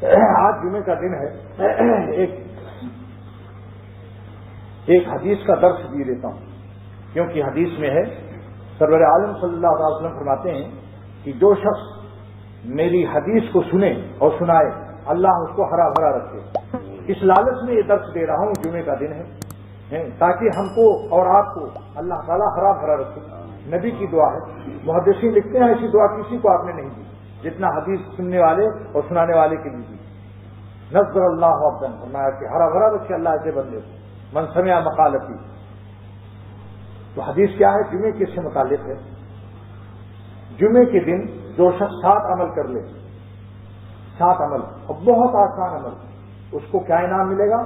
آج جمعے کا دن ہے، ایک حدیث کا درس بھی دیتا ہوں، کیونکہ حدیث میں ہے سرور عالم صلی اللہ علیہ وسلم فرماتے ہیں کہ جو شخص میری حدیث کو سنے اور سنائے اللہ اس کو ہرا بھرا رکھے۔ اس لالچ میں یہ درس دے رہا ہوں، جمعے کا دن ہے تاکہ ہم کو اور آپ کو اللہ تعالیٰ ہرا بھرا رکھے۔ نبی کی دعا ہے، محدثین لکھتے ہیں ایسی دعا کسی کو آپ نے نہیں دی جتنا حدیث سننے والے اور سنانے والے کے لیے دی۔ نذر اللہ عبدن، فرمایا کہ ہرا بھرا رکھے اللہ ایسے بندے کو، من سمع مقالتی۔ تو حدیث کیا ہے؟ جمعے کس سے متعلق ہے؟ جمعے کے دن جو شخص 7 عمل کر لے، 7 عمل اور بہت آسان عمل، اس کو کیا انعام ملے گا؟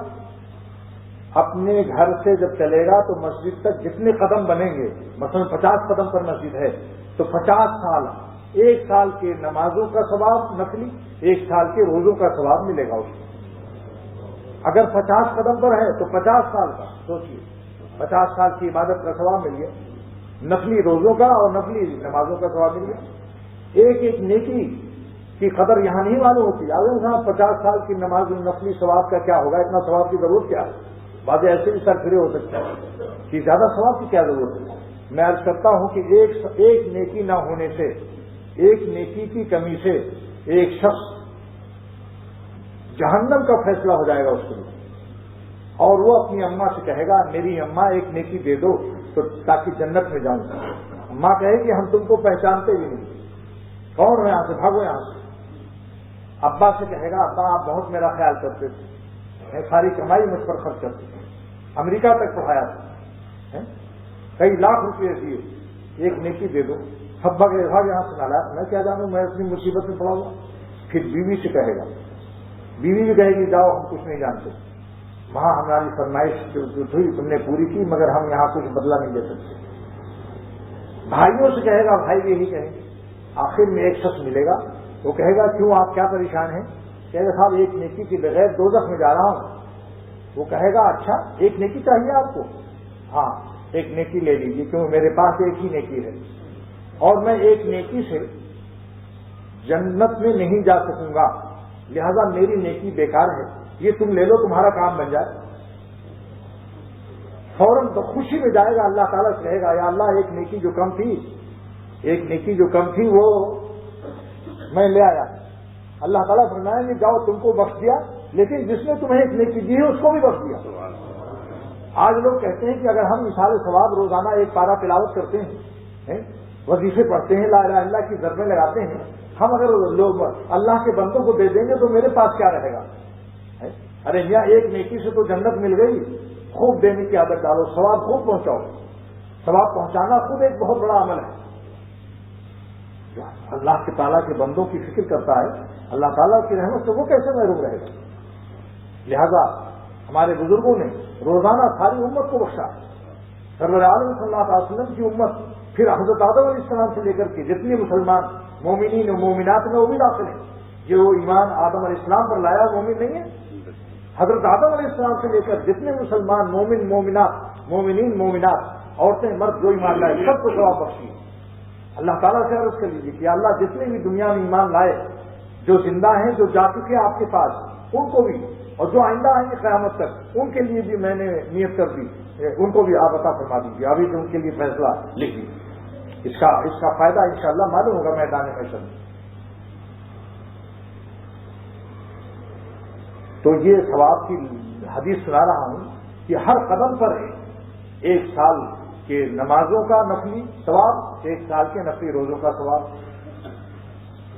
اپنے گھر سے جب چلے گا تو مسجد تک جتنے قدم بنیں گے، مثلا 50 قدم پر مسجد ہے تو 50 سال، 1 سال کے نمازوں کا ثواب نفلی، 1 سال کے روزوں کا ثواب ملے گا اس کو۔ اگر 50 قدم پر ہے تو 50 سال کا، سوچیے 50 سال کی عبادت کا ثواب مل گیا، نفلی روزوں کا اور نفلی نمازوں کا ثواب مل گیا۔ ایک نیکی کی قدر یہاں نہیں معلوم ہوتی۔ اگر صاحب 50 سال کی نماز نفلی ثواب کا کیا ہوگا، اتنا ثواب کی ضرورت کیا ہے؟ بعض ایسے بھی سر کھڑے ہو سکتا ہے کہ زیادہ ثواب کی کیا ضرورت ہے۔ میں عرض کرتا ہوں کہ ایک نیکی نہ ہونے سے، ایک نیکی کی کمی سے ایک شخص جہنم کا فیصلہ ہو جائے گا اس کے لیے، اور وہ اپنی اماں سے کہے گا میری اماں ایک نیکی دے دو تو تاکہ جنت میں جاؤں۔ اماں کہے کہ ہم تم کو پہچانتے بھی نہیں، کون ہو یہاں سے، بھاگو یہاں سے۔ ابا سے کہے گا ابا آپ بہت میرا خیال کرتے تھے، ساری کمائی مجھ پر خرچ کرتے تھے، امریکہ تک پڑھایا تھا، کئی لاکھ روپئے دیے، ایک نیکی دے دو۔ ابا کے بھاگ یہاں سے نالا، میں کیا جانوں، میں اپنی مصیبت میں پڑا ہوں۔ پھر بیوی سے کہے گا، بیوی بھی کہے گی جاؤ ہم کچھ نہیں جانتے، وہاں ہماری فرمائش ہوئی تم نے پوری کی مگر ہم یہاں کچھ بدلہ نہیں دے سکتے۔ بھائیوں سے کہے گا، بھائی یہی کہیں گے۔ آخر میں ایک شخص ملے گا، وہ کہے گا کیوں آپ کیا پریشان ہیں؟ کہے گا صاحب ایک نیکی کے بغیر دوزخ میں جا رہا ہوں۔ وہ کہے گا اچھا ایک نیکی چاہیے آپ کو؟ ہاں ایک نیکی لے لیجیے، کیوں میرے پاس ایک ہی نیکی ہے اور میں ایک نیکی سے جنت میں نہیں جا سکوں گا، لہذا میری نیکی بیکار ہے، یہ تم لے لو تمہارا کام بن جائے۔ فوراً تو خوشی میں جائے گا، اللہ تعالیٰ سے کہے گا یا اللہ ایک نیکی جو کم تھی وہ میں لے آیا۔ اللہ تعالیٰ فرمائیں گے جاؤ تم کو بخش دیا، لیکن جس نے تمہیں ایک نیکی دی ہے اس کو بھی بخش دیا۔ آج لوگ کہتے ہیں کہ اگر ہم مثال ثواب روزانہ ایک پارہ تلاوت کرتے ہیں، وظیفے پڑھتے ہیں، لا الہ الا اللہ کی ضربیں لگاتے ہیں، ہم اگر لوگ اللہ کے بندوں کو دے دیں گے تو میرے پاس کیا رہے گا؟ ارے میاں ایک نیکی سے تو جنت مل گئی، خوب دینے کی عادت ڈالو، ثواب خوب پہنچاؤ۔ ثواب پہنچانا خود ایک بہت بڑا عمل ہے۔ جو اللہ کے تعالیٰ کے بندوں کی فکر کرتا ہے، اللہ تعالیٰ کی رحمت سے وہ کیسے محروم رہے گا؟ لہذا ہمارے بزرگوں نے روزانہ ساری امت کو بخشا۔ سرور عالم صلی اللہ علیہ وسلم کی امت، پھر حضرت آدم علیہ السلام سے لے کر کے جتنے مسلمان مومنین و مومنات میں وہ بھی داخل ہیں۔ جو ایمان آدم علیہ السلام پر لایا مومن نہیں ہے؟ حضرت آدم علیہ السلام سے لے کر جتنے مسلمان مومن مومنات، مومنین مومنات، عورتیں مرد جو ایمان لائے سب کو ثواب بخشی۔ اللہ تعالیٰ سے عرض کر لیجیے کہ اللہ جتنے بھی دنیا میں ایمان لائے، جو زندہ ہیں، جو جا چکے آپ کے پاس، ان کو بھی، اور جو آئندہ آئیں گے قیامت تک ان کے لیے بھی میں نے نیت کر دی، ان کو بھی آپ عطا فرما دیجیے۔ ابھی تو ان کے لیے فیصلہ لکھ دیجیے، اس کا فائدہ انشاءاللہ معلوم ہوگا میدان محشر میں۔ تو یہ ثواب کی حدیث سنا رہا ہوں کہ ہر قدم پر 1 سال کے نمازوں کا نفلی ثواب، 1 سال کے نفلی روزوں کا ثواب۔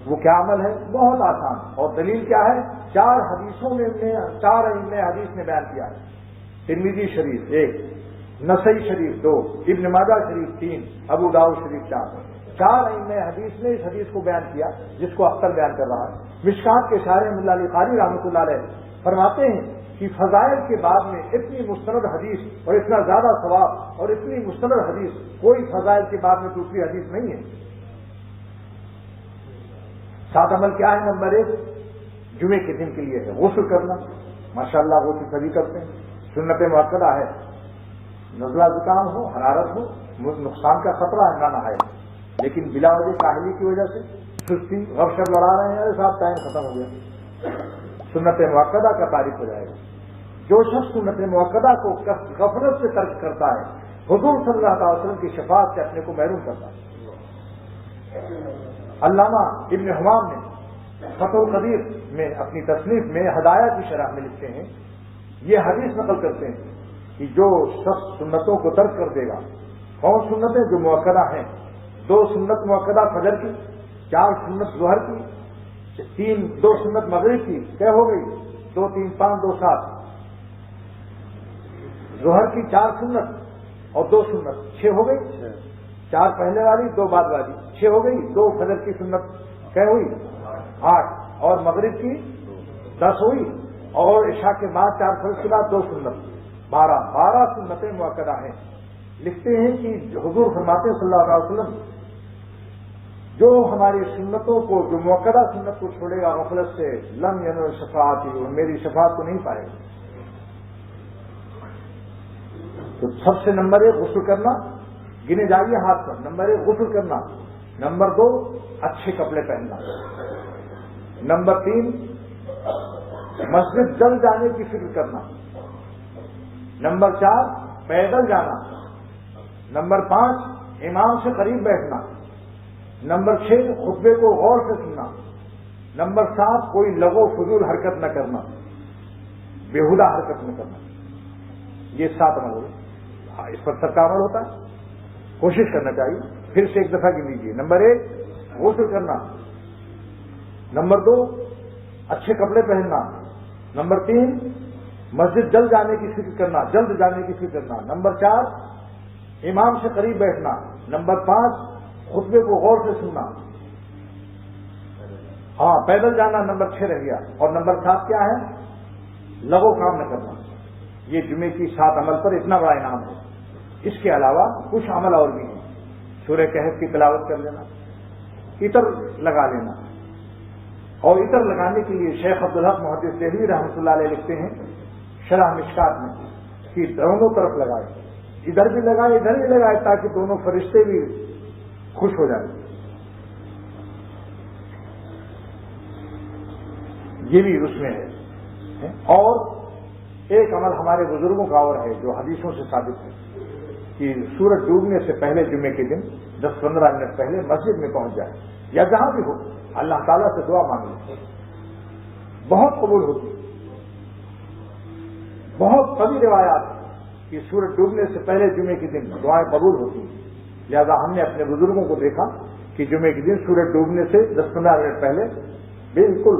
وہ کیا عمل ہے؟ بہت آسان، اور دلیل کیا ہے؟ 4 حدیثوں میں 4 ائمہ حدیث نے بیان کیا ہے۔ ترمذی شریف 1، نسائی شریف 2، ابن ماجہ شریف 3، ابو داؤد شریف 4 ائمہ حدیث نے اس حدیث کو بیان کیا جس کو اختر بیان کر رہا ہے۔ مشکات کے شارح ملا علی قاری رحمۃ اللہ علیہ فرماتے ہیں کہ فضائل کے بعد میں اتنی مستند حدیث اور اتنا زیادہ ثواب اور اتنی مستند حدیث کوئی فضائل کے بعد میں دوسری حدیث نہیں ہے۔ 7 عمل کیا ہے؟ نمبر 1 جمعے کے دن کے لیے ہے غسل کرنا، ماشاءاللہ غسل سبھی کرتے ہیں، سنت مؤکدہ ہے۔ نزلہ زکام ہو، حرارت ہو، نقصان کا خطرہ ہے نہ نہائے، لیکن بلا وجہ کاہلی کی وجہ سے سستی غفشت لڑا رہے ہیں، ارے صاحب ٹائم ختم ہو گیا، سنت مؤکدہ کا تارک ہو جائے گا. جو شخص سنت مؤکدہ کو غفلت سے ترک کرتا ہے حضور صلی اللہ علیہ وسلم کی شفاعت سے اپنے کو محروم کرتا ہے. علامہ ابن حمام نے فتح القدیر میں اپنی تصنیف میں ہدایہ کی شرح میں لکھتے ہیں, یہ حدیث نقل کرتے ہیں کہ جو شخص سنتوں کو ترک کر دے گا, کون سنتیں جو مؤکدہ ہیں, 2 سنت مؤکدہ فجر کی, 4 سنت ظہر کی, 2 سنت مغرب کی, کیا ہو گئی 2 3 5 2 7, ظہر کی 4 سنت اور 2 سنت 6 ہو گئی, 4 پہلے والی 2 بعد والی 6 ہو گئی, 2 فجر کی سنت کیا ہوئی 8, اور مغرب کی 10 ہوئی, اور عشاء کے بعد 4 فجر کے بعد 2 سنت 12 سنتیں مؤکدہ ہیں. لکھتے ہیں کہ حضور فرماتے ہیں صلی اللہ علیہ وسلم, جو ہماری سنتوں کو, جو مؤکدہ سنت کو چھوڑے گا غفلت سے, لم ینل شفاعتی, وہ میری شفاعت کو نہیں پائے گا. تو سب سے نمبر 1 غسل کرنا, گنے جائیے ہاتھ پر. نمبر 1 غسل کرنا, نمبر 2 اچھے کپڑے پہننا, نمبر 3 مسجد جل جانے کی فکر کرنا, نمبر 4 پیدل جانا, نمبر 5 امام سے قریب بیٹھنا, نمبر 6 خطبے کو غور سے سننا, نمبر 7 کوئی لغو فضول حرکت نہ کرنا, بےہودہ حرکت نہ کرنا. یہ 7 عمل ہوئے. اس پر سب کا عمل ہوتا ہے, کوشش کرنا چاہیے. پھر سے ایک دفعہ گن لیجیے. نمبر 1 غسل کرنا, نمبر 2 اچھے کپڑے پہننا, نمبر 3 مسجد جلد جانے کی فکر کرنا, جلد جانے کی فکر کرنا, نمبر 4 امام سے قریب بیٹھنا, نمبر 5 خطبے کو غور سے سننا, ہاں پیدل جانا نمبر 6 رہ گیا, اور نمبر 7 کیا ہے, لغو کام نہ کرنا. یہ جمعے کی 7 عمل پر اتنا بڑا انعام ہے. اس کے علاوہ کچھ عمل اور بھی ہیں. سورہ کہف کی تلاوت کر لینا, عطر لگا لینا, اور عطر لگانے کے لیے شیخ عبدالحق محدث دہلوی رحمۃ اللہ علیہ لکھتے ہیں شرح مشکات میں کہ دونوں طرف لگائے, ادھر بھی لگائے ادھر بھی لگائے, تاکہ دونوں فرشتے بھی خوش ہو جائیں. یہ بھی اس میں ہے. اور ایک عمل ہمارے بزرگوں کا اور ہے جو حدیثوں سے ثابت ہے کہ سورج ڈوبنے سے پہلے جمعے کے دن 10-15 منٹ پہلے مسجد میں پہنچ جائے, یا جہاں بھی ہو اللہ تعالیٰ سے دعا مانگ لیں, بہت قبول ہوتی. بہت کبھی روایات کہ سورج ڈوبنے سے پہلے جمعے کے دن دعائیں قبول ہوتی ہیں. لہذا ہم نے اپنے بزرگوں کو دیکھا کہ جمعے کے دن سورج ڈوبنے سے 10-15 منٹ پہلے بالکل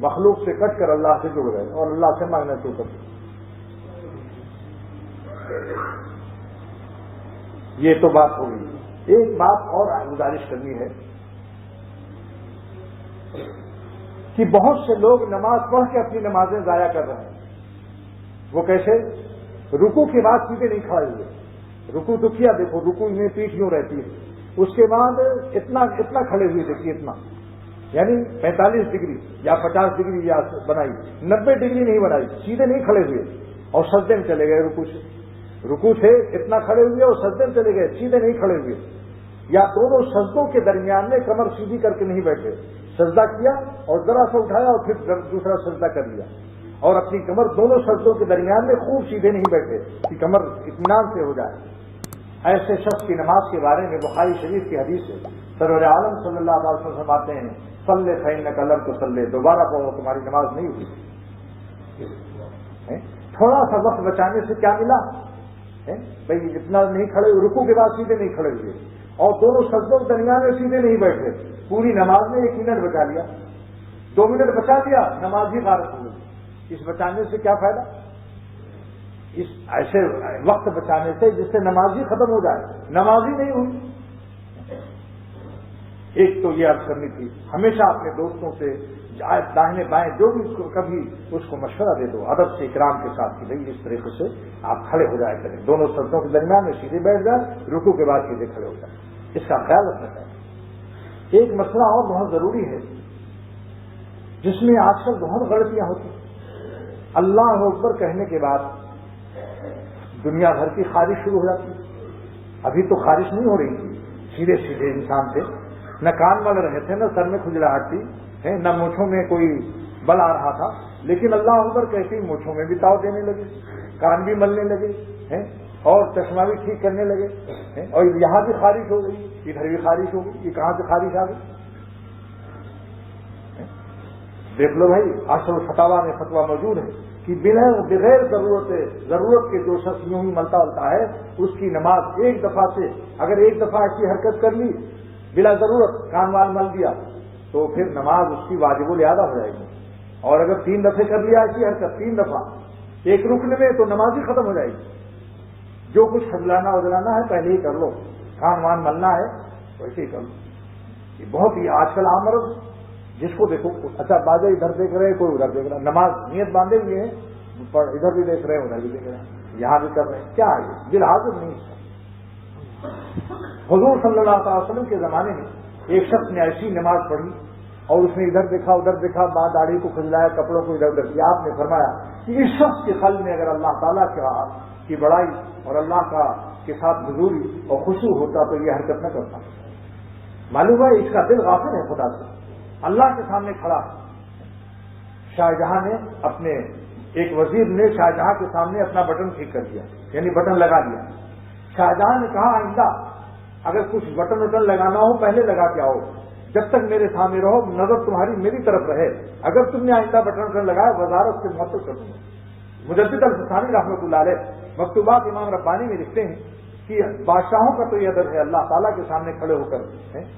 مخلوق سے کٹ کر اللہ سے جڑ گئے اور اللہ سے مانگنا شروع کر دیا. یہ تو بات ہو گئی. ایک بات اور گزارش کرنی ہے کہ بہت سے لوگ نماز پڑھ کے اپنی نمازیں ضائع کر رہے ہیں. وہ کیسے؟ رکوع کے بعد سیدھے نہیں کھڑے ہوئے. رکوع تو کیا, دیکھو رکوع میں پیٹھ یوں رہتی ہے, اس کے بعد اتنا کھڑے ہوئے, دیکھیے اتنا, یعنی 45 ڈگری یا 50 ڈگری یا بنائی, 90 ڈگری نہیں بنائی, سیدھے نہیں کھڑے ہوئے اور سجدے میں چلے گئے. رکوع سے اتنا کھڑے ہوئے اور سجدے میں چلے گئے, سیدھے نہیں کھڑے ہوئے. یا دونوں سجدوں کے درمیان میں کمر سیدھی کر کے نہیں بیٹھے, سجدہ کیا اور ذرا سا اٹھایا اور پھر دوسرا سجدہ کر لیا, اور اپنی کمر دونوں سجدوں کے درمیان میں خوب سیدھے نہیں بیٹھے کہ کمر اطمینان سے ہو جائے. ایسے شخص کی نماز کے بارے میں بخاری شریف کی حدیث ہے. سرور عالم صلی اللہ علیہ وسلم فرماتے ہیں صلی فإنک لم تصلی, دوبارہ پڑھو تمہاری نماز نہیں ہوئی. تھوڑا سا وقت بچانے سے کیا ملا بھائی؟ اتنا نہیں کھڑے, رکوع کے بعد سیدھے نہیں کھڑے ہوئے اور دونوں سجدوں کے درمیان میں سیدھے نہیں بیٹھے. پوری نماز میں 1 منٹ بچا لیا, 2 منٹ بچا دیا, نماز ہی غارت ہو گئی. اس بچانے سے کیا فائدہ؟ اس ایسے وقت بچانے سے جس سے نماز ہی ختم ہو جائے, نماز ہی نہیں ہوئی. ایک تو یہ عرض کرنی تھی, ہمیشہ اپنے دوستوں سے داہنے بائیں جو بھی کبھی اس کو مشورہ دے دو ادب سے اکرام کے ساتھ کہ بھائی اس طریقے سے آپ کھڑے ہو جائے کریں, دونوں سجدوں کے درمیان میں سیدھے بیٹھ جائیں, رکوع کے بعد سیدھے کھڑے ہو جائیں. اس کا خیال رکھنا چاہیے. ایک مسئلہ اور بہت ضروری ہے جس میں آج کل بہت غلطیاں ہوتی ہیں. اللہ اکبر کہنے کے بعد دنیا بھر کی خارش شروع ہو جاتی ہے. ابھی تو خارش نہیں ہو رہی تھی, سیدھے سیدھے انسان تھے, نہ کان مل رہے تھے, نہ سر میں کھجلاہٹ تھی, نہ مونچھوں میں کوئی بل آ رہا تھا, لیکن اللہ اکبر کہتے ہی مونچھوں میں بھی تاؤ دینے لگے، کان بھی ملنے لگے ہیں اور چشمہ بھی ٹھیک کرنے لگے ہیں، اور یہاں بھی خارش ہو گئی، ادھر بھی خارش ہو گئی، یہ کہاں سے خارش آ گئی؟ دیکھ لو بھائی، اصل فتاوا میں فتوا موجود ہے کہ بغیر ضرورت کے جو شخص یوں ہی ملتا ہے اس کی نماز ایک دفعہ سے، اگر ایک دفعہ ایسی حرکت کر لی بلا ضرورت، کان وال مل دیا، تو پھر نماز اس کی واجب الادا ہو جائے گی، اور اگر 3 دفعے کر لیا ایسی حرکت 3 دفعہ ایک رکن میں، تو نماز ہی ختم ہو جائے گی۔ جو کچھ خجلانا وجلانا ہے پہلے ہی کر لو، کان وان ملنا ہے ویسے ہی کر لو۔ یہ بہت ہی آج کل عام مرض، جس کو دیکھو اچھا بازے ادھر دیکھ رہے ہیں، کوئی ادھر دیکھ رہا ہے، نماز نیت باندھے ہوئے ہیں، ادھر بھی دیکھ رہے ہیں ادھر بھی دیکھ رہے ہیں، یہاں بھی کر رہے ہیں، کیا ہے یہ بالحاظر نہیں ہے۔ حضور صلی اللہ علیہ وسلم کے زمانے میں ایک شخص نے ایسی نماز پڑھی اور اس نے ادھر دیکھا ادھر دیکھا، بعد داڑھی کو کھجلایا، کپڑوں کو ادھر ادھر کیا، آپ نے فرمایا کہ اس شخص کے قلب میں اگر اللہ تعالیٰ کی بڑائی اور اللہ کے ساتھ حضوری اور خشوع ہوتا تو یہ حرکت نہ کرتا۔ معلوم ہے اس کا دل غافل ہے خدا سے، اللہ کے سامنے کھڑا ہے۔ شاہجہاں نے اپنے ایک وزیر نے شاہجہاں کے سامنے اپنا بٹن ٹھیک کر دیا، یعنی بٹن لگا دیا۔ شاہجہاں نے کہا آئندہ اگر کچھ بٹن وٹن لگانا ہو پہلے لگا کے آؤ، جب تک میرے سامنے رہو نظر تمہاری میری طرف رہے، اگر تم نے آئندہ بٹن وٹن لگایا وزارت سے معطل کر دوں گا۔ مجدد الفسانی رحمۃ اللہ علیہ مکتوبات امام ربانی میں لکھتے ہیں کہ بادشاہوں کا تو یہ ادب ہے اللہ تعالیٰ کے سامنے کھڑے ہو کر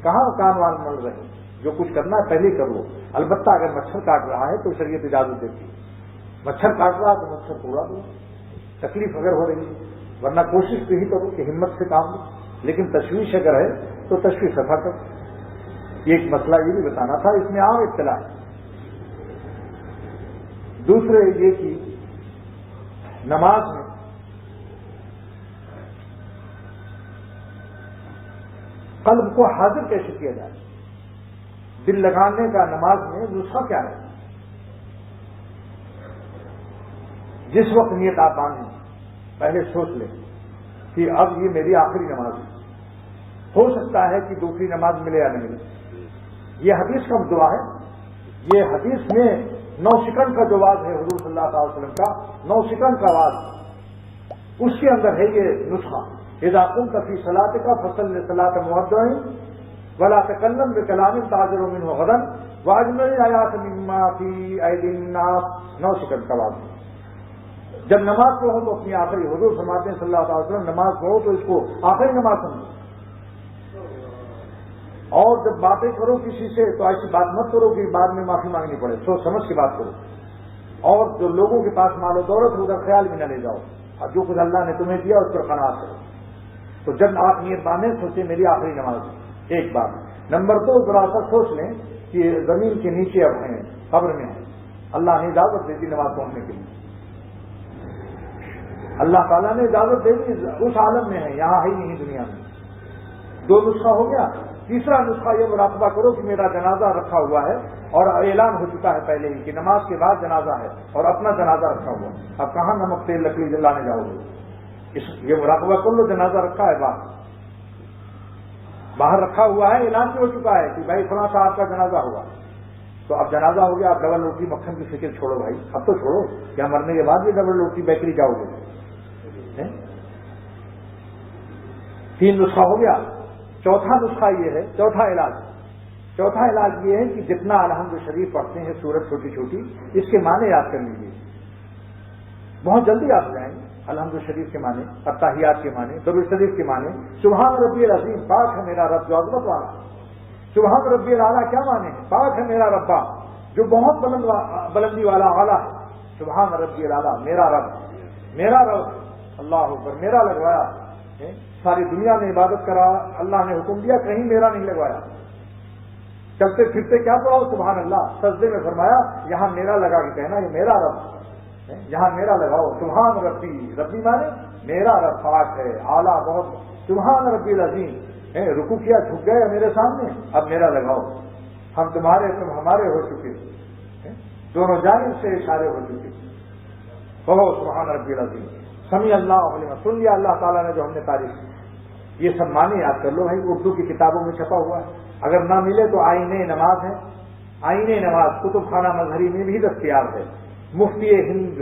کہاں کان وان مل رہے ہیں، جو کچھ کرنا ہے پہلے کر لو۔ البتہ اگر مچھر کاٹ رہا ہے تو شریعت اجازت دیتی ہے، مچھر کاٹ رہا ہے تو مچھر کو اڑا دو، تکلیف اگر ہو رہی ہے، ورنہ کوشش تو ہی کرو کہ ہمت سے کام لو، لیکن تشویش اگر ہے تو تشویش صفا کرو۔ یہ ایک مسئلہ یہ بھی بتانا تھا، اس میں عام اطلاع ہے۔ دوسرے یہ کہ نماز میں قلب کو حاضر کیسے کیا جائے، دل لگانے کا نماز میں نسخہ کیا ہے؟ جس وقت نیت آپ باندھیں پہلے سوچ لیں کہ اب یہ میری آخری نماز ہے، ہو سکتا ہے کہ دوسری نماز ملے یا نہیں ملے۔ یہ حدیث کا دعا ہے، یہ حدیث میں 9 سیکنڈ کا جو واز ہے حضور صلی اللہ علیہ وسلم کا، 9 سیکنڈ کا واز، اس کے اندر ہے یہ نسخہ، اذا قمت فی صلاتک فصل صلاۃ مودع ولا تکلم بکلام تعذر منه غدا واجمع آیات مما فی ایدی الناس، 9 سیکنڈ کا واز۔ جب نماز پڑھو تو اپنی آخری، حضور فرماتے ہیں صلی اللہ علیہ وسلم نماز پڑھو تو اس کو آخری نماز سمجھو، اور جب باتیں کرو کسی سے تو ایسی بات مت کرو کہ بعد میں معافی مانگنی پڑے، سوچ سمجھ کے بات کرو، اور جو لوگوں کے پاس مال و دولت ہے ادھر خیال بھی نہ لے جاؤ، اور جو کچھ اللہ نے تمہیں دیا اس پر قناعت کرو۔ تو جب آپ نیت باندھیں سوچیں میری آخری نماز ہے، ایک بات۔ نمبر 2، ذرا سا سوچ لیں کہ زمین کے نیچے اب ہیں، قبر میں ہیں، اللہ نے اجازت دے دی نماز پڑھنے کے لیے، اللہ تعالیٰ نے اجازت دے دی، اس عالم میں ہے، یہاں ہے ہی نہیں دنیا میں۔ 2 نسخہ ہو گیا۔ تیسرا نسخہ یہ مراقبہ کرو کہ میرا جنازہ رکھا ہوا ہے اور اعلان ہو چکا ہے پہلے ہی کہ نماز کے بعد جنازہ ہے، اور اپنا جنازہ رکھا ہوا، اب کہاں نمک تیل لکڑی جلانے جاؤ گے؟ یہ مراقبہ کر لو، جنازہ رکھا ہے باہر رکھا ہوا ہے، اعلان بھی ہو چکا ہے کہ بھائی فلاں صاحب کا جنازہ ہوا، تو اب جنازہ ہو گیا، اب ڈبل روٹی مکھن کی فکر چھوڑو بھائی، اب تو چھوڑو، کیا مرنے کے بعد بھی ڈبل روٹی بیکری جاؤ گے؟ 3 نسخہ ہو گیا۔ چوتھا نسخہ یہ ہے، چوتھا علاج یہ ہے کہ جتنا الحمد شریف پڑھتے ہیں سورت چھوٹی چھوٹی، اس کے معنی یاد کر لیجیے، بہت جلدی یاد ہو جائیں گے۔ الحمد شریف کے معنی، التحیات کے معنی، درود شریف کے معنی، سبحان ربی العظیم، پاک ہے میرا رب جو عظمت والا، سبحان ربی الاعلیٰ کیا معنی ہے؟ پاک ہے میرا ربا جو بہت بلندی والا اعلیٰ ہے، سبحان ربی الاعلیٰ، میرا رب اللہ اکبر، میرا لگوایا، ساری دنیا نے عبادت کرا، اللہ نے حکم دیا کہیں میرا نہیں لگوایا، چلتے پھرتے کیا پڑھاؤ سبحان اللہ، سجدے میں فرمایا یہاں میرا لگا کے کہنا یہ میرا رب، یہاں میرا لگاؤ، سبحان ربی مانے میرا رب پاک ہے اعلیٰ بہت، سبحان ربی العظیم، رکوع کیا جھک گئے میرے سامنے، اب میرا لگاؤ، ہم تمہارے تم ہمارے ہو چکے، دونوں جانب سے اشارے ہو چکے، کہو سبحان ربی العظیم، سمیع اللہ علیہ، سن لیا اللہ تعالیٰ نے جو ہم نے تعریف کی۔ یہ سب معنی یاد کر لو بھائی، اردو کی کتابوں میں چھپا ہوا ہے، اگر نہ ملے تو آئین نماز ہے، آئین نماز کتب خانہ مظہری میں بھی دستیاب ہے، مفتی ہند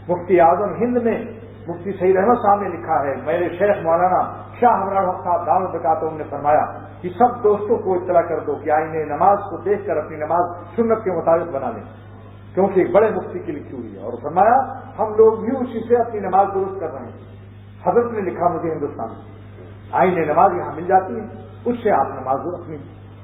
مفتی اعظم ہند نے مفتی سعید احمد صاحب نے لکھا ہے، میرے شیخ مولانا شاہ ہمراہ صاحب دعوت بکاتے نے فرمایا کہ سب دوستوں کو اطلاع کر دو کہ آئینے نماز کو دیکھ کر اپنی نماز سنت کے مطابق بنا لیں، کیونکہ ایک بڑے مفتی کی لکھی ہوئی ہے، اور فرمایا ہم لوگ بھی اسی سے اپنی نماز درست کر رہے ہیں۔ حضرت نے لکھا مجھے ہندوستان میں آئینے نماز یہاں مل جاتی ہے، اس سے آپ نماز اپنی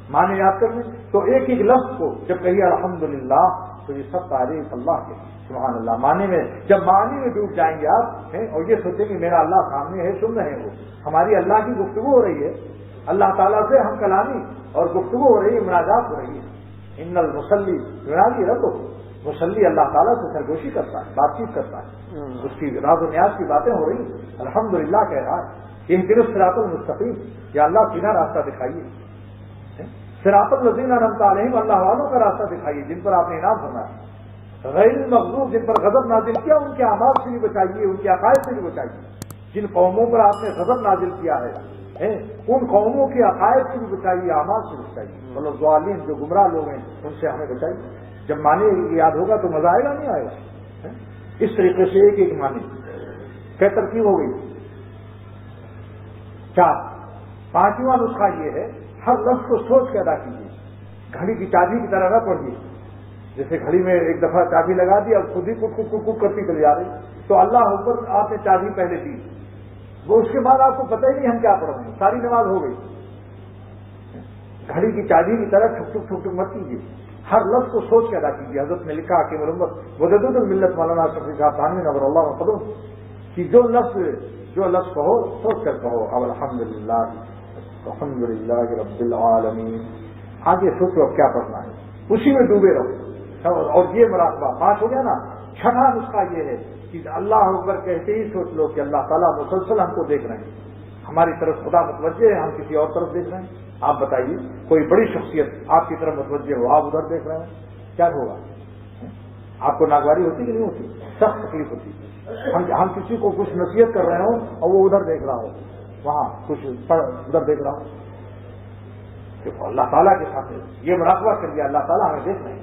معنی یاد کر لیں، تو ایک ایک لفظ کو جب کہیے الحمدللہ تو یہ سب تعریف اللہ کے، سبحان اللہ، معنی میں جب معنی میں ڈوب جائیں گے آپ اور یہ سوچیں کہ میرا اللہ سامنے ہے، سن رہے ہیں، وہ ہماری اللہ کی گفتگو ہو رہی ہے، اللہ تعالیٰ سے ہم کلامی اور گفتگو ہو رہی ہے، مناجات ہو رہی ہے۔ ان المصلی یونادی رب، مصلی اللہ تعالیٰ سے سرگوشی کرتا ہے، بات چیت کرتا ہے، اس کی راز و نیاز کی باتیں ہو رہی ہیں، الحمدللہ کہہ رہا ہے، یہ دل صراط المستقیم، یا اللہ سیدھا راستہ دکھائیے، صراط الذین انعمت علیہم، اللہ والوں کا راستہ دکھائیے جن پر آپ نے انعام فرمایا، غیر المغضوب جن پر غضب نازل کیا ان کے اعمال سے بھی بچائیے، ان کے عقائد سے بھی بچائیے، جن قوموں پر آپ نے غضب نازل کیا ہے ان قوموں کے عقائد سے بھی بچائیے، اعمال سے بھی بچائیے، مطلب ظالم جو گمراہ لوگ ہیں ان سے ہمیں بچائیے۔ جب معنی یاد ہوگا تو مزہ آئے گا نہیں آئے گا؟ اس طریقے سے ایک ایک معنی کیا ترکیب ہو گئی؟ 4۔ 5واں نسخہ یہ ہے، ہر لفظ کو سوچ کے ادا کیجیے، گھڑی کی چابی کی طرح نہ پڑھیے، جیسے گھڑی میں ایک دفعہ چابی لگا دی اب خود ہی کک کرتی چلی جا رہی، تو اللہ اکبر آپ نے چابی پہلے دی، وہ اس کے بعد آپ کو پتہ ہی نہیں ہم کیا پڑھ رہے ہیں، ساری نماز ہو گئی۔ گھڑی کی چابی کی طرح ٹھک ٹھک ٹھک ٹھک مت کیجیے، ہر لفظ کو سوچ کے ادا کیجیے۔ حضرت نے لکھا کہ مجدد الملت مولانا شفیع صاحب تھانوی نور اللہ وقدم کہ جو لفظ کہو سوچ کر کہو، اب الحمدللہ رب العالمین، آگے سوچو اب کیا پڑھنا ہے، اسی میں ڈوبے رہو، اور یہ مراقبہ 5 ہو گیا نا۔ 6واں نسخہ یہ ہے کہ اللہ اکبر کہتے ہی سوچ لو کہ اللہ تعالیٰ مسلسل ہم کو دیکھ رہے ہیں، ہماری طرف خدا متوجہ ہے، ہم کسی اور طرف دیکھ رہے ہیں۔ آپ بتائیے کوئی بڑی شخصیت آپ کی طرف متوجہ ہو، آپ ادھر دیکھ رہے ہیں، کیا ہوگا؟ آپ کو ناگواری ہوتی کہ نہیں ہوتی؟ سخت تکلیف ہوتی۔ ہم کسی کو کچھ نصیحت کر رہے ہوں اور وہ ادھر دیکھ رہا ہو، وہاں کچھ ادھر دیکھ رہا ہو، دیکھو اللہ تعالیٰ کے ساتھ یہ مراقبہ کر لیا، اللہ تعالیٰ ہمیں دیکھ رہے ہیں۔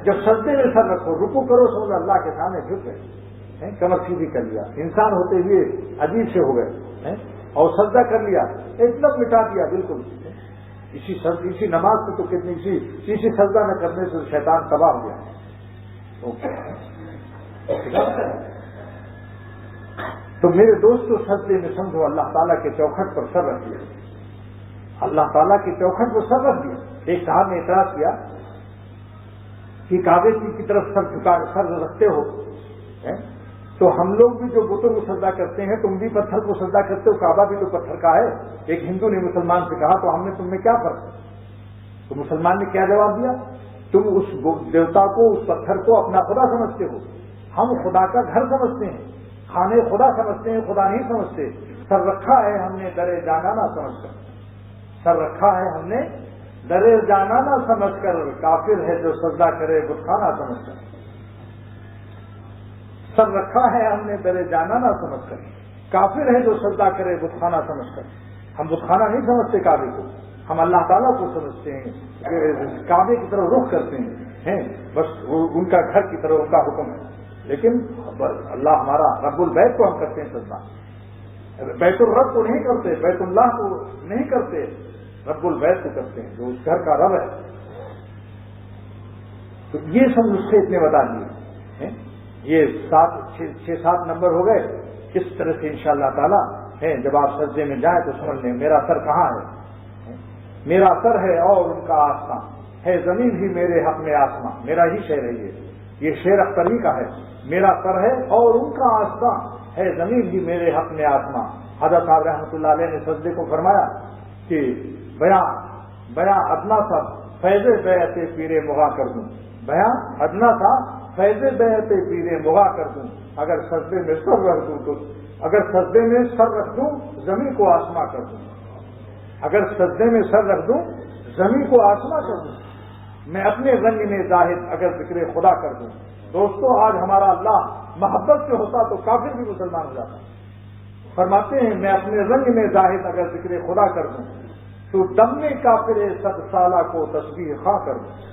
جب سجدے میں سر رکھو، رکوع کرو، سمجھو اللہ کے سامنے جھک گئے، کمر سیدھی کر لیا، انسان ہوتے ہوئے عجیب سے ہو گئے، اور سجدہ کر لیا، ایک لفظ مٹا دیا بالکل۔ اسی نماز سے تو کتنی اسی سجدہ نہ کرنے سے شیطان تباہ ہو گیا۔ تو میرے دوستو سجدے میں سمجھو اللہ تعالیٰ کے چوکھٹ پر سر رکھ دیا، اللہ تعالیٰ کی چوکھٹ پر سر رکھ دیا۔ ایک صاحب نے اعتراض کیا کہ کعبے کی طرف سر رکھتے ہو، تو ہم لوگ بھی جو بتوں کو سجدہ کرتے ہیں تم بھی پتھر کو سجدہ کرتے ہو، کعبہ بھی تو پتھر کا ہے۔ ایک ہندو نے مسلمان سے کہا تو ہم نے تم میں کیا فرق ہے؟ تو مسلمان نے کیا جواب دیا؟ تم اس دیوتا کو، اس پتھر کو اپنا خدا سمجھتے ہو، ہم خدا کا گھر سمجھتے ہیں، خانے خدا سمجھتے ہیں، خدا نہیں سمجھتے۔ سر رکھا ہے ہم نے در جانانہ سمجھ کر، سر رکھا ہے ہم نے در جانانہ سمجھ کر، کافر ہے جو سجدہ کرے بت خانہ سمجھ کر۔ سر رکھا ہے ہم نے در جانانہ سمجھ کر، کافر ہے جو سجدہ کرے بت خانہ سمجھ کر۔ ہم بت خانہ نہیں سمجھتے کعبے کو، ہم اللہ تعالیٰ کو سمجھتے ہیں، کعبے کی طرف رخ کرتے ہیں، بس ان کا گھر کی طرف ان کا حکم ہے۔ لیکن اللہ ہمارا رب البیت کو ہم کرتے ہیں سجدہ، بیت الرب کو نہیں کرتے، بیت اللہ کو نہیں کرتے، رب البیت کو کرتے ہیں جو اس گھر کا رب ہے۔ تو یہ سب نسخے اتنے بتا دیے، یہ 6-7 نمبر ہو گئے۔ کس طرح سے انشاءاللہ تعالیٰ جب آپ سجدے میں جائیں تو سمجھ لیں میرا سر کہاں ہے، میرا سر ہے اور ان کا آسمان ہے، زمین بھی میرے حق میں آسمان، میرا ہی شعر ہے یہ شعر اختری کا ہے، میرا سر ہے اور ان کا آسمان ہے، زمین بھی میرے حق میں آسمان۔ حضرت صاحب رحمۃ اللہ علیہ نے سجدے کو فرمایا کہ بیاں ادنا تھا فیض بیعت پیر مغا کر دوں، بیاں ادنا تھا فیض بیعت پیر مغا کر دوں، اگر سجدے میں سر رکھ دوں تو اگر سجدے میں سر رکھ دوں زمین کو آسماں کر دوں، اگر سجدے میں سر رکھ دوں زمین کو آسماں کر دوں، میں اپنے رنگ میں زاہد اگر ذکر خدا کر دوں۔ دوستو آج ہمارا اللہ محبت سے ہوتا تو کافر بھی مسلمان ہو جاتا۔ فرماتے ہیں میں اپنے رنگ میں زاہد اگر ذکر خدا کر دوں تو دم میں کافر 100 سالہ کو تسبیح خواہ کر دوں۔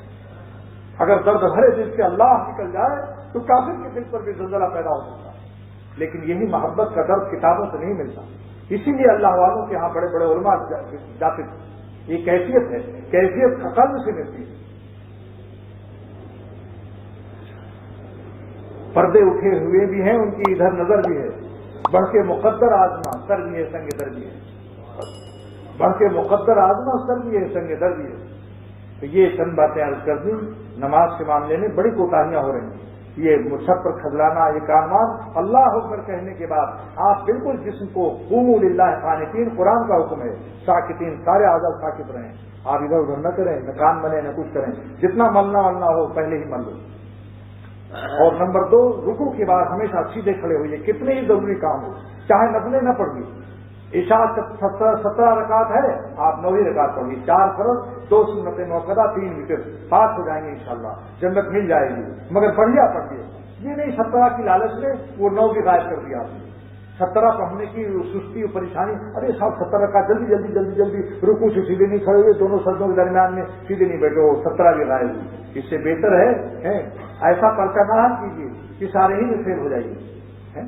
اگر درد بھرے دل سے اللہ نکل جائے تو کافر کے دل پر بھی زلزلہ پیدا ہو سکتا ہے، لیکن یہی محبت کا درد کتابوں سے نہیں ملتا. اسی لیے اللہ والوں کے ہاں بڑے بڑے علماء جاتے تھے. یہ کیفیت ہے، کیفیت قلب سے ملتی ہے. پردے اٹھے ہوئے بھی ہیں، ان کی ادھر نظر بھی ہے. بڑھ کے مقدر آزما سر بھی ہے، سنگ در بھی ہے. بڑھ کے مقدر آزما سر بھی ہے، سنگ در بھی ہے. تو یہ چند باتیں عرض کر دیں. نماز کے معاملے میں بڑی کوتاہیاں ہو رہی ہیں. یہ چھت پر کھجلانا، یہ کارنامہ اللہ اکبر کہنے کے بعد آپ بالکل جسم کو قوموا للہ قانتین، قرآن کا حکم ہے، ساکتین، سارے اعضاء ساکت رہیں. آپ ادھر ادھر نہ کریں، نہ کان ملیں، نہ کچھ کریں. جتنا ملنا ہو پہلے ہی مل لو. اور نمبر 2، رکوع کے بعد ہمیشہ سیدھے کھڑے ہوئیے، کتنے ہی ضروری کام ہو، چاہے نفلیں نہ پڑھیے. عشاء 17 رکعت ہے، آپ 9 رکعت پڑھیے. 4 فرض، 2 سنتیں موقعہ، 3 وتر، 5 ہو جائیں گے انشاءاللہ، جنت مل جائے گی. مگر بڑھیا پڑھیے. یہ نہیں 17 کی لالچ میں وہ 9 بھی غائب کر دیا آپ نے. 17 پڑھنے کی سستی اور پریشانی. ارے صاحب 17 رکعت جلدی رکوع سے سیدھے نہیں کھڑے ہوئے، دونوں سجدوں کے درمیان میں سیدھے نہیں بیٹھے ہو، 17 بھی غائب ہوئی. اس سے بہتر ہے ایسا پرچہ نہ کیجیے کہ سارے ہی میں فیل ہو جائے گی.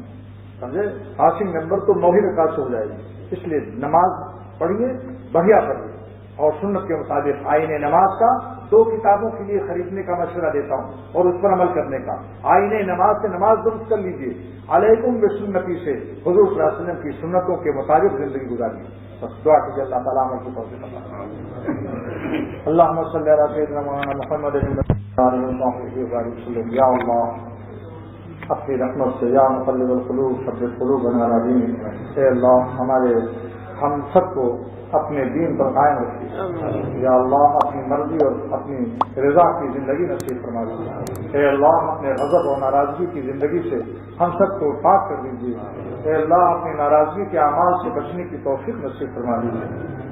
سمجھے؟ پاسنگ نمبر تو 9 رکعت سے ہو جائے گی. اس لیے نماز پڑھیے، بڑھیا پڑھیے. اور سنت کے مطابق آئین نماز کا 2 کتابوں کے لیے خریدنے کا مشورہ دیتا ہوں اور اس پر عمل کرنے کا. آئین نماز سے نماز درست کر لیجیے. علیکم بسنتی سے حضور صلی اللہ علیہ وسلم کی سنتوں کے مطابق زندگی گزاریے. بس دعا کیجیے اللہ تعالیٰ ہم کو توفیق عطا فرمائے. اللہم صلی علی سیدنا مولانا محمد یا اللہ اپنی رحمت سے، یا مقلب القلوب ثبت قلوبنا علی دینک. اے اللہ ہم سب کو اپنے دین پر قائم رکھیے. یا اللہ اپنی مرضی اور اپنی رضا کی زندگی نصیب فرما دیجیے. اے اللہ اپنے غضب اور ناراضگی کی زندگی سے ہم سب کو پاک کر دیجیے. اے اللہ اپنی ناراضگی کے اعمال سے بچنے کی توفیق نصیب فرما دیجیے.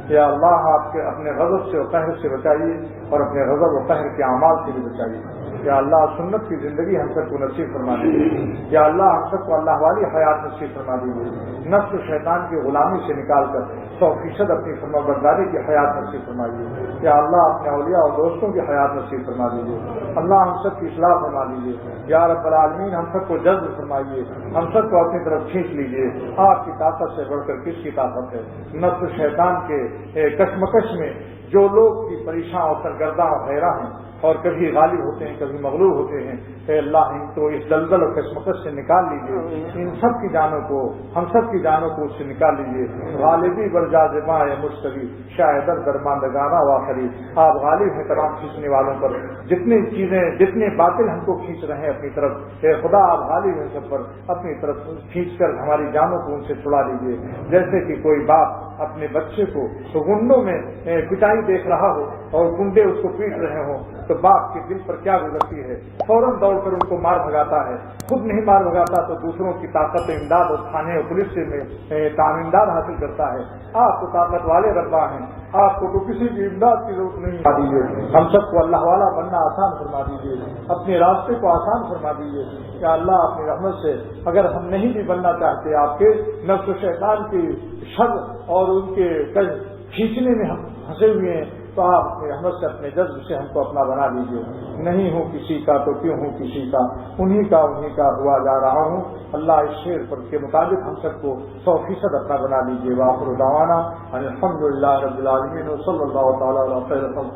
یا اللہ آپ کے اپنے غضب سے اور قہر سے بچائیے، اور اپنے غضب و قہر کے اعمال سے بھی بچائیے. یا اللہ سنت کی زندگی ہم سب کو نصیب فرما دیجیے. یا اللہ ہم سب کو اللہ والی حیات نصیب فرما دیجیے. نفس و شیطان کی غلامی سے نکال کر 100% اپنی فرمانبرداری کی حیات نصیب فرمائیے. یا اللہ اپنے اولیاء اور دوستوں کی حیات نصیب فرما دیجیے. اللہ ہم سب کی اصلاح فرما دیجیے. یا رب العالمین ہم سب کو جذب فرمائیے، ہم سب کو اپنی طرف کھینچ لیجیے. آپ کی طاقت سے بڑھ کر کس کی طاقت ہے؟ نفس و شیطان کے کشمکش میں جو لوگ کی پریشان اور سرگرداں اور حیران ہیں اور کبھی غالب ہوتے ہیں کبھی مغلوب ہوتے ہیں، اے اللہ ان کو اس دلدل اور کشمکش سے نکال لیجیے. ان سب کی جانوں کو، ہم سب کی جانوں کو اس سے نکال لیجیے. غالبی برجازماں مشتری شاید درماندگانہ واخری. آپ غالب ہیں تمام کھینچنے والوں پر. جتنی چیزیں، جتنے باطل ہم کو کھینچ رہے ہیں اپنی طرف، اے خدا آپ غالب ہیں سب پر. اپنی طرف کھینچ کر ہماری جانوں کو ان سے چھڑا لیجیے. جیسے کہ کوئی باپ اپنے بچے کو گنڈوں میں پٹائی دیکھ رہا ہو اور گنڈے اس کو پیٹ رہے ہوں تو باپ کے دل پر کیا گزرتی ہے؟ فوراً دوڑ کر ان کو مار بھگاتا ہے. خود نہیں مار بھگاتا تو دوسروں کی طاقت امداد اور تھانے اور پولیس سے تعمینداد حاصل کرتا ہے. آپ تو طاقت والے ربا ہیں، آپ کو تو کسی کی امداد کی ضرورت نہیں. فرما دیجیے ہم سب کو اللہ والا بننا آسان فرما دیجیے، اپنے راستے کو آسان فرما دیجیے. کہ اللہ اپنی رحمت سے اگر ہم نہیں بھی بننا چاہتے، آپ کے نفس و شیطان کی شر اور ان کے کھینچنے میں ہم پھنسے ہوئے ہیں، تو آپ اپنی رحمت سے اپنے جذب سے ہم کو اپنا بنا لیجیے. نہیں ہوں کسی کا تو کیوں ہوں کسی کا، انہی کا ہوا جا رہا ہوں. اللہ اس شعر پر کے مطابق ہم سب کو 100% اپنا بنا لیجیے. وآخر دعوانا الحمدللہ رب العالمین، صلی اللہ تعالیٰ علیہ وسلم.